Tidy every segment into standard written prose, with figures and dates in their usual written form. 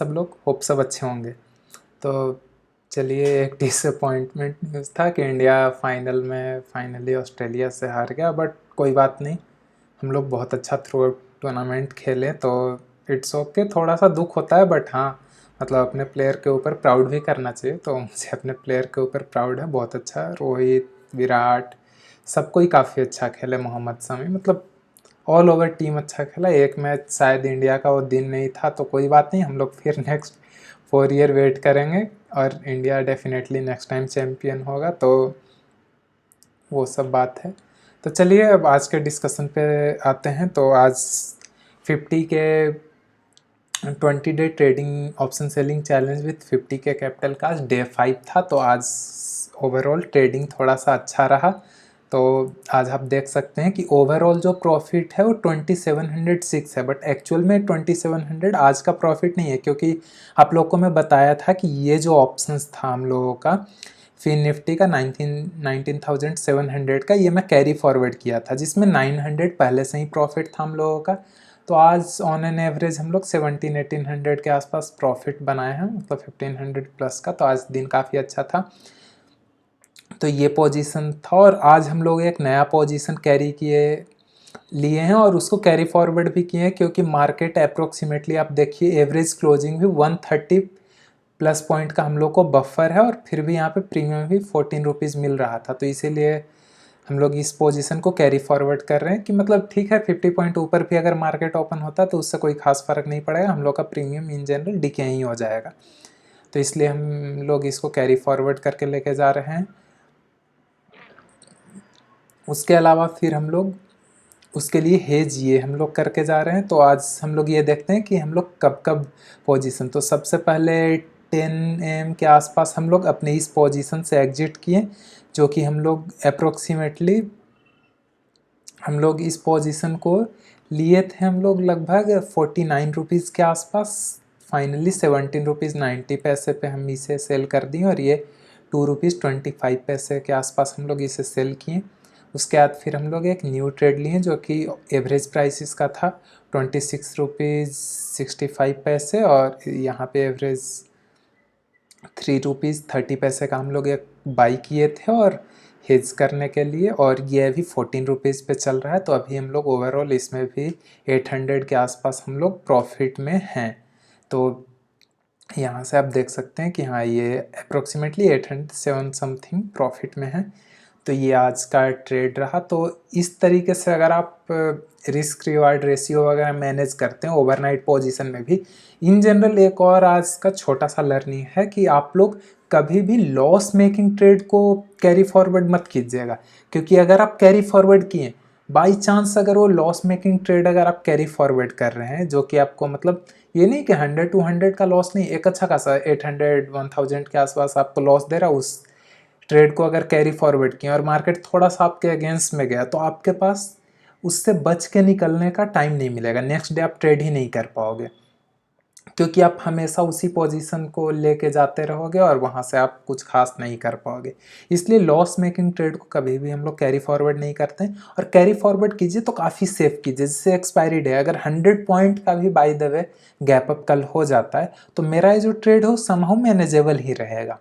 सब लोग होप सब अच्छे होंगे। तो चलिए, एक डिसअपॉइंटमेंट न्यूज़ था कि इंडिया फाइनल में फाइनली ऑस्ट्रेलिया से हार गया, बट कोई बात नहीं, हम लोग बहुत अच्छा थ्रू आउट टूर्नामेंट खेले तो इट्स ओके। थोड़ा सा दुख होता है बट हाँ, मतलब अपने प्लेयर के ऊपर प्राउड भी करना चाहिए, तो मुझे अपने प्लेयर के ऊपर प्राउड है। बहुत अच्छा रोहित, विराट, सब कोई काफ़ी अच्छा खेले। मोहम्मद शमी, मतलब ऑल ओवर टीम अच्छा खेला। एक मैच शायद इंडिया का वो दिन नहीं था, तो कोई बात नहीं, हम लोग फिर नेक्स्ट 4 ईयर वेट करेंगे और India definitely next time champion होगा। तो वो सब बात है। तो चलिए अब आज के डिस्कशन पे आते हैं। तो आज 50 के 20 day trading option selling challenge with 50 के कैपिटल का आज डे 5 था। तो आज ओवरऑल ट्रेडिंग थोड़ा सा अच्छा रहा। तो आज आप देख सकते हैं कि ओवरऑल जो प्रॉफिट है वो 2706 है, बट एक्चुअल में 2700 आज का प्रॉफिट नहीं है, क्योंकि आप लोगों को मैं बताया था कि ये जो ऑप्शंस था हम लोगों का फिन निफ्टी का 19,700 का, ये मैं कैरी फॉरवर्ड किया था, जिसमें 900 पहले से ही प्रॉफिट था हम लोगों का। तो आज ऑन एन एवरेज हम लोग 1700-1800 के आसपास प्रॉफिट बनाए हैं, मतलब 1500 प्लस का। तो आज दिन काफ़ी अच्छा था। तो ये पोजीशन था और आज हम लोग एक नया पोजीशन कैरी किए लिए हैं और उसको कैरी फॉरवर्ड भी किए हैं, क्योंकि मार्केट अप्रोक्सीमेटली आप देखिए एवरेज क्लोजिंग भी 130 प्लस पॉइंट का हम लोग को बफर है, और फिर भी यहाँ पे प्रीमियम भी 14 रुपीज़ मिल रहा था। तो इसीलिए हम लोग इस पोजीशन को कैरी फॉरवर्ड कर रहे हैं कि मतलब ठीक है, 50 पॉइंट ऊपर भी अगर मार्केट ओपन होता तो उससे कोई खास फर्क नहीं पड़ेगा, हम लोग का प्रीमियम इन जनरल डिके ही हो जाएगा। तो इसलिए हम लोग इसको कैरी फॉरवर्ड करके लेके जा रहे हैं। उसके अलावा फिर हम लोग उसके लिए हेज ये हम लोग करके जा रहे हैं। तो आज हम लोग ये देखते हैं कि हम लोग कब कब पोजीशन, तो सबसे पहले 10 AM के आसपास हम लोग अपने इस पोजीशन से एग्जिट किए, जो कि हम लोग अप्रोक्सीमेटली हम लोग इस पोजीशन को लिए थे हम लोग लगभग 49 रुपीज़ के आसपास। फाइनली 17 रुपीज़ 90 पैसे पे हम इसे सेल कर दिए, और ये 2 रुपीज़ 25 पैसे के आसपास हम लोग इसे सेल किए। उसके बाद फिर हम लोग एक न्यू ट्रेड लिए, जो कि एवरेज प्राइस इसका था 26 रुपीज़ 65 पैसे, और यहाँ पे एवरेज 3 रुपीज़ 30 पैसे का हम लोग एक बाई किए थे और हेज करने के लिए, और ये अभी 14 रुपीज़ पे चल रहा है। तो अभी हम लोग ओवरऑल इसमें भी 800 के आसपास हम लोग प्रॉफिट में हैं। तो यहाँ से आप देख सकते हैं कि हाँ, ये अप्रोक्सीमेटली 807 समथिंग प्रॉफिट में है। तो ये आज का ट्रेड रहा। तो इस तरीके से अगर आप रिस्क रिवार्ड रेशियो वगैरह मैनेज करते हैं ओवरनाइट पोजीशन में भी, इन जनरल एक और आज का छोटा सा लर्निंग है कि आप लोग कभी भी लॉस मेकिंग ट्रेड को कैरी फॉरवर्ड मत कीजिएगा, क्योंकि अगर आप कैरी फॉरवर्ड किए, बाई चांस अगर वो लॉस मेकिंग ट्रेड अगर आप कैरी फॉरवर्ड कर रहे हैं, जो कि आपको मतलब ये नहीं कि 100-200 का लॉस नहीं, एक अच्छा खासा 800-1000 के आसपास आपको लॉस दे रहा, उस ट्रेड को अगर कैरी फॉरवर्ड किया और मार्केट थोड़ा सा आपके अगेंस्ट में गया, तो आपके पास उससे बच के निकलने का टाइम नहीं मिलेगा। नेक्स्ट डे आप ट्रेड ही नहीं कर पाओगे, क्योंकि आप हमेशा उसी पोजीशन को लेके जाते रहोगे और वहाँ से आप कुछ खास नहीं कर पाओगे। इसलिए लॉस मेकिंग ट्रेड को कभी भी हम लोग कैरी फॉरवर्ड नहीं करते हैं, और कैरी फॉरवर्ड कीजिए तो काफ़ी सेफ कीजिए। जैसे एक्सपायरी डे अगर 100 पॉइंट का भी by the way gap up कल हो जाता है, तो मेरा ये जो ट्रेड हो समहाउ मैनेजेबल ही रहेगा।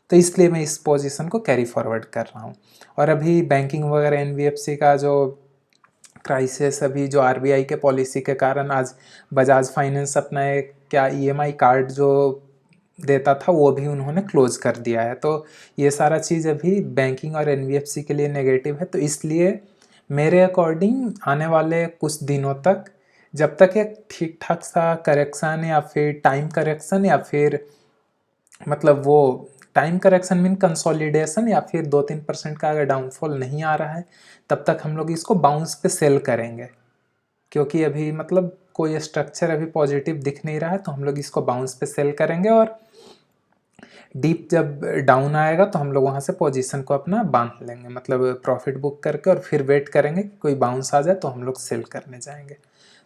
तो इसलिए मैं इस पोजीशन को कैरी फॉरवर्ड कर रहा हूँ। और अभी बैंकिंग वगैरह एनबीएफसी का जो क्राइसिस, अभी जो आरबीआई के पॉलिसी के कारण आज बजाज फाइनेंस अपना एक क्या ईएमआई कार्ड जो देता था वो भी उन्होंने क्लोज कर दिया है। तो ये सारा चीज़ अभी बैंकिंग और एनबीएफसी के लिए नेगेटिव है। तो इसलिए मेरे अकॉर्डिंग आने वाले कुछ दिनों तक, जब तक एक ठीक ठाक सा करेक्शन या फिर टाइम करेक्शन या फिर मतलब वो टाइम करेक्शन मीन कंसोलिडेशन या फिर 2-3% का अगर डाउनफॉल नहीं आ रहा है, तब तक हम लोग इसको बाउंस पे सेल करेंगे, क्योंकि अभी मतलब कोई स्ट्रक्चर अभी पॉजिटिव दिख नहीं रहा है। तो हम लोग इसको बाउंस पे सेल करेंगे, और डीप जब डाउन आएगा तो हम लोग वहाँ से पोजीशन को अपना बांध लेंगे, मतलब प्रॉफिट बुक करके, और फिर वेट करेंगे कि कोई बाउंस आ जाए तो हम लोग सेल करने जाएंगे।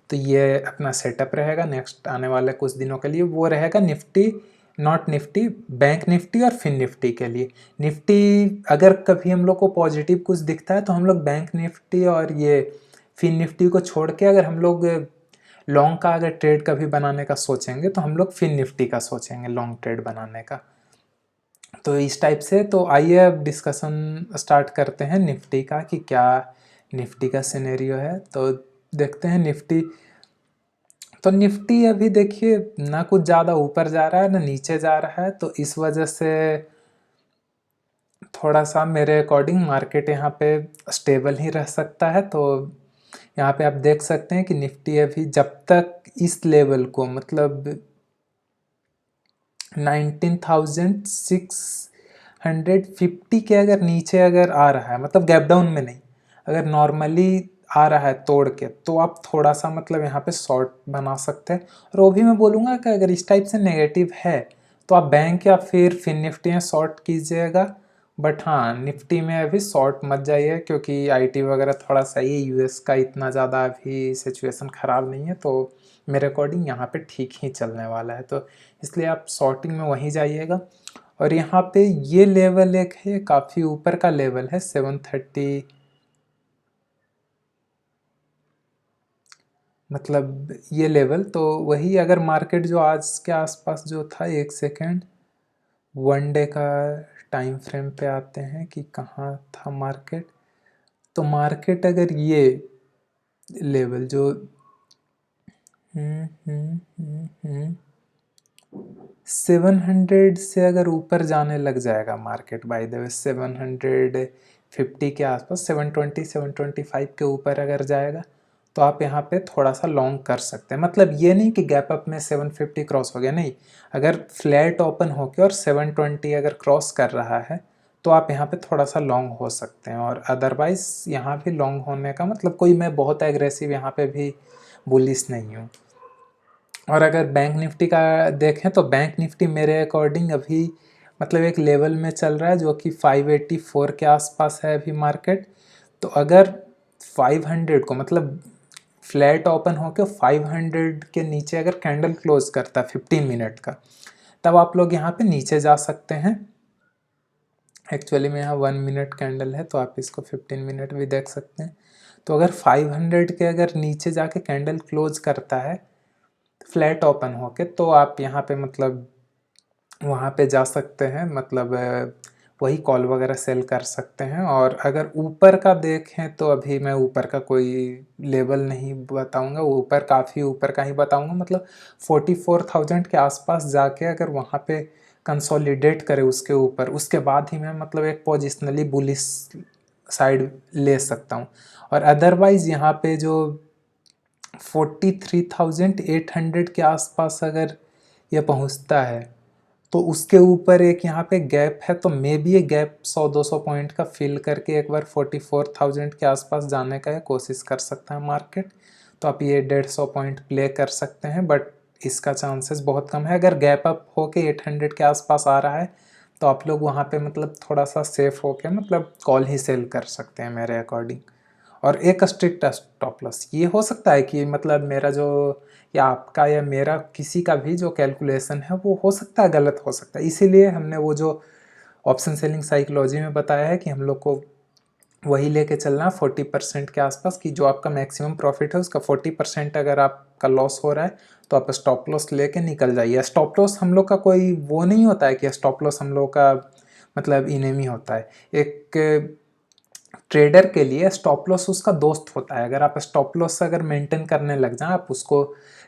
तो ये अपना सेटअप रहेगा नेक्स्ट आने वाले कुछ दिनों के लिए। वो रहेगा Nifty, not Nifty, bank Nifty और फिन निफ्टी के लिए। निफ्टी अगर कभी हम लोग को पॉजिटिव कुछ दिखता है तो हम लोग बैंक निफ्टी और ये फिन निफ्टी को छोड़ के अगर हम लोग लॉन्ग का अगर ट्रेड कभी बनाने का सोचेंगे तो हम लोग फिन निफ्टी का सोचेंगे लॉन्ग ट्रेड बनाने का। तो इस टाइप से, तो आइए अब डिस्कशन स्टार्ट करते हैं निफ्टी का कि क्या निफ्टी का सिनेरियो है। तो देखते हैं निफ्टी। तो निफ्टी अभी देखिए ना कुछ ज़्यादा ऊपर जा रहा है ना नीचे जा रहा है, तो इस वजह से थोड़ा सा मेरे अकॉर्डिंग मार्केट यहाँ पे स्टेबल ही रह सकता है। तो यहाँ पे आप देख सकते हैं कि निफ्टी अभी जब तक इस लेवल को मतलब 19,650 के अगर नीचे अगर आ रहा है, मतलब गैप डाउन में नहीं, अगर नॉर्मली आ रहा है तोड़ के, तो आप थोड़ा सा मतलब यहाँ पे शॉर्ट बना सकते हैं। और वो भी मैं बोलूँगा कि अगर इस टाइप से नेगेटिव है तो आप बैंक या फिर फिन निफ्टी में शॉर्ट कीजिएगा। बट हाँ, निफ्टी में अभी शॉर्ट मत जाइए क्योंकि आईटी वगैरह थोड़ा सही है, यूएस का इतना ज़्यादा अभी सिचुएशन ख़राब नहीं है, तो मेरे अकॉर्डिंग यहाँ पे ठीक ही चलने वाला है। तो इसलिए आप शॉर्टिंग में वहीं जाइएगा। और यहाँ पे ये लेवल एक है, काफ़ी ऊपर का लेवल है 730, मतलब ये लेवल। तो वही अगर मार्केट जो आज के आसपास जो था, एक सेकेंड, वन डे का टाइम फ्रेम पे आते हैं कि कहाँ था मार्केट। तो मार्केट अगर ये लेवल जो 700 से अगर ऊपर जाने लग जाएगा मार्केट, बाय द वे 750 के आसपास, 720 725 के ऊपर अगर जाएगा तो आप यहाँ पे थोड़ा सा लॉन्ग कर सकते हैं। मतलब ये नहीं कि गैप अप में 750 क्रॉस हो गया, नहीं, अगर फ्लैट ओपन होके और 720 अगर क्रॉस कर रहा है तो आप यहाँ पे थोड़ा सा लॉन्ग हो सकते हैं। और अदरवाइज़ यहाँ भी लॉन्ग होने का मतलब कोई मैं बहुत एग्रेसिव यहाँ पे भी बुलिश नहीं हूँ। और अगर बैंक निफ्टी का देखें तो बैंक निफ्टी मेरे अकॉर्डिंग अभी मतलब एक लेवल में चल रहा है जो कि 584 के आसपास है अभी मार्केट। तो अगर 500 को मतलब फ्लैट ओपन होकर 500 के नीचे अगर कैंडल क्लोज करता है 15 मिनट का, तब आप लोग यहाँ पे नीचे जा सकते हैं। एक्चुअली में यहाँ 1 मिनट कैंडल है तो आप इसको 15 मिनट भी देख सकते हैं। तो अगर 500 के अगर नीचे जाके कैंडल क्लोज करता है फ्लैट ओपन होके, तो आप यहाँ पे मतलब वहाँ पे जा सकते हैं, मतलब वही कॉल वगैरह सेल कर सकते हैं। और अगर ऊपर का देखें तो अभी मैं ऊपर का कोई लेवल नहीं बताऊंगा, ऊपर काफ़ी ऊपर का ही बताऊंगा। मतलब 44,000 के आसपास जाके अगर वहाँ पे कंसोलिडेट करे उसके ऊपर, उसके बाद ही मैं मतलब एक पोजिशनली बुलिश साइड ले सकता हूँ। और अदरवाइज़ यहाँ पे जो 43,800 के आसपास अगर ये पहुंचता है तो उसके ऊपर एक यहाँ पे गैप है, तो मे बी ये गैप 100-200 पॉइंट का फिल करके एक बार 44,000 के आसपास जाने का कोशिश कर सकता है मार्केट। तो आप ये 150 पॉइंट प्ले कर सकते हैं, बट इसका चांसेस बहुत कम है। अगर गैप अप होके 800 के आसपास आ रहा है तो आप लोग वहाँ पे मतलब थोड़ा सा सेफ होके मतलब कॉल ही सेल कर सकते हैं मेरे अकॉर्डिंग। और एक स्ट्रिक्ट स्टॉप लॉस, ये हो सकता है कि मतलब मेरा जो या आपका या मेरा किसी का भी जो कैलकुलेशन है वो हो सकता है गलत हो सकता है, इसीलिए हमने वो जो ऑप्शन सेलिंग साइकोलॉजी में बताया है कि हम लोग को वही लेके चलना 40% के आसपास, कि जो आपका मैक्सिमम प्रॉफिट है उसका 40% अगर आपका लॉस हो रहा है तो आप स्टॉप लॉस लेके निकल जाइए। स्टॉप लॉस हम लोग का कोई वो नहीं होता है कि स्टॉप लॉस हम लोग का मतलब इनेमी होता है। एक ट्रेडर के लिए स्टॉप लॉस उसका दोस्त होता है। अगर आप स्टॉप लॉस अगर मेंटेन करने लग जाएं, आप उसको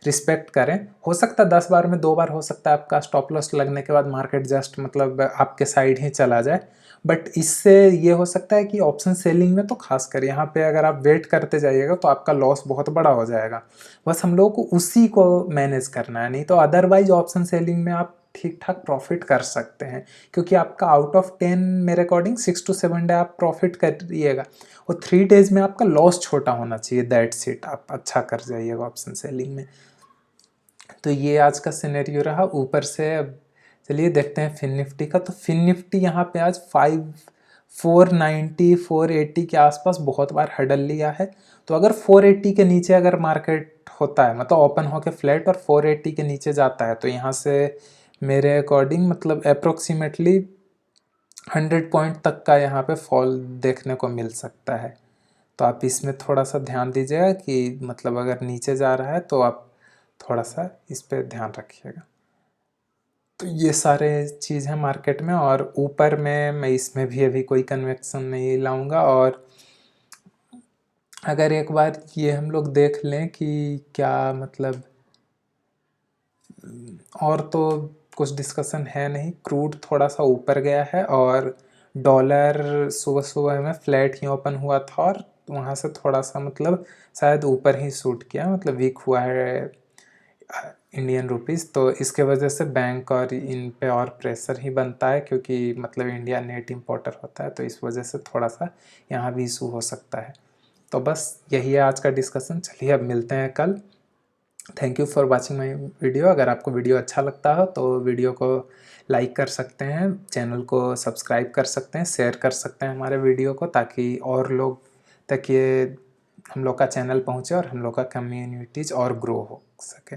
रिस्पेक्ट करें, हो सकता है 10 बार में 2 बार हो सकता है आपका स्टॉप लॉस लगने के बाद मार्केट जस्ट मतलब आपके साइड ही चला जाए। बट इससे ये हो सकता है कि ऑप्शन सेलिंग में तो खासकर यहाँ पे अगर आप वेट करते जाइएगा तो आपका लॉस बहुत बड़ा हो जाएगा। बस हम लोगों को उसी को मैनेज करना है, नहीं तो अदरवाइज ऑप्शन सेलिंग में आप ठीक ठाक प्रॉफिट कर सकते हैं, क्योंकि आपका आउट ऑफ 10 मेरे अकॉर्डिंग 6 to 7 डे आप प्रॉफिट करिएगा और 3 डेज में आपका लॉस छोटा होना चाहिए, दैट्स इट, आप अच्छा कर जाइएगा ऑप्शन सेलिंग में। तो ये आज का सिनेरियो रहा ऊपर से। अब चलिए देखते हैं फिन निफ्टी का। तो फिन निफ्टी यहाँ पे आज 490 480 के आसपास बहुत बार हडल लिया है। तो अगर 480 के नीचे अगर मार्केट होता है, मतलब ओपन होके फ्लैट और 480 के नीचे जाता है, तो यहाँ से मेरे अकॉर्डिंग मतलब अप्रोक्सीमेटली 100 पॉइंट तक का यहाँ पे फॉल देखने को मिल सकता है। तो आप इसमें थोड़ा सा ध्यान दीजिएगा कि मतलब अगर नीचे जा रहा है तो आप थोड़ा सा इस पे ध्यान रखिएगा। तो ये सारे चीज़ हैं मार्केट में, और ऊपर में मैं इसमें भी अभी कोई कन्वेक्शन नहीं लाऊंगा। और अगर एक बार ये हम लोग देख लें कि क्या मतलब, और तो कुछ डिस्कशन है नहीं। क्रूड थोड़ा सा ऊपर गया है, और डॉलर सुबह सुबह में फ्लैट ही ओपन हुआ था, और वहाँ से थोड़ा सा मतलब शायद ऊपर ही शूट किया, मतलब वीक हुआ है इंडियन रुपीस। तो इसके वजह से बैंक और इन पे और प्रेशर ही बनता है, क्योंकि मतलब इंडिया नेट इंपोर्टर होता है, तो इस वजह से थोड़ा सा यहाँ भी इशू हो सकता है। तो बस यही है आज का डिस्कशन। चलिए अब मिलते हैं कल। Thank you for watching my video. अगर आपको वीडियो अच्छा लगता हो तो वीडियो को लाइक कर सकते हैं, चैनल को सब्सक्राइब कर सकते हैं, शेयर कर सकते हैं हमारे वीडियो को, ताकि और लोग तक ये हम लोग का चैनल पहुँचे और हम लोग का कम्युनिटीज़ और ग्रो हो सके।